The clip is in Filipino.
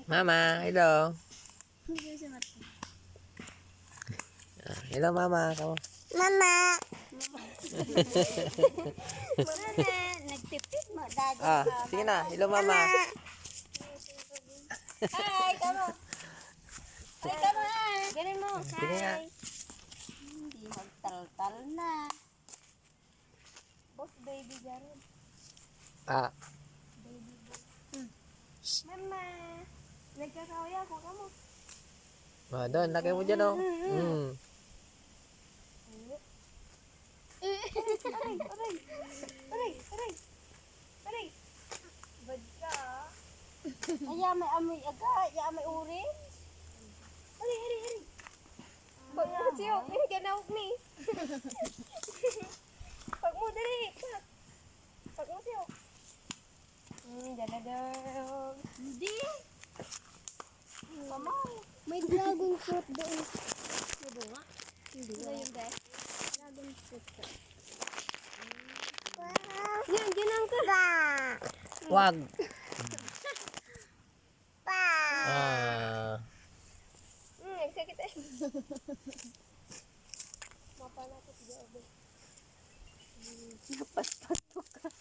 Mama, hello. Hello, Mama. Mama. Nagtipid mo, daddy. Sige na. Hello, Mama. Hi, kamo. Hi, kamo. Ganun mo. Sige nga. Hindi magtal-tal na. Boss, baby Jared. Baby boss. Mama. Nagkakawaya ko kamo. Doon, lagay mo dyan, oh. Aray. Bad ka. Ay, may amoy aga. Ya, may orange. Aray. Pag mo siyo, may ganawag ni. Pag mo, dali. Pag mo siyo. Daladog. Hindi. Mama. May dragon fruit doon. May bunga? Hindi. Ano yung best? Dragon fruit. Yan, ginang ka. Wag. Nagsakit eh. Mapalapit di ako. Napaspato ka.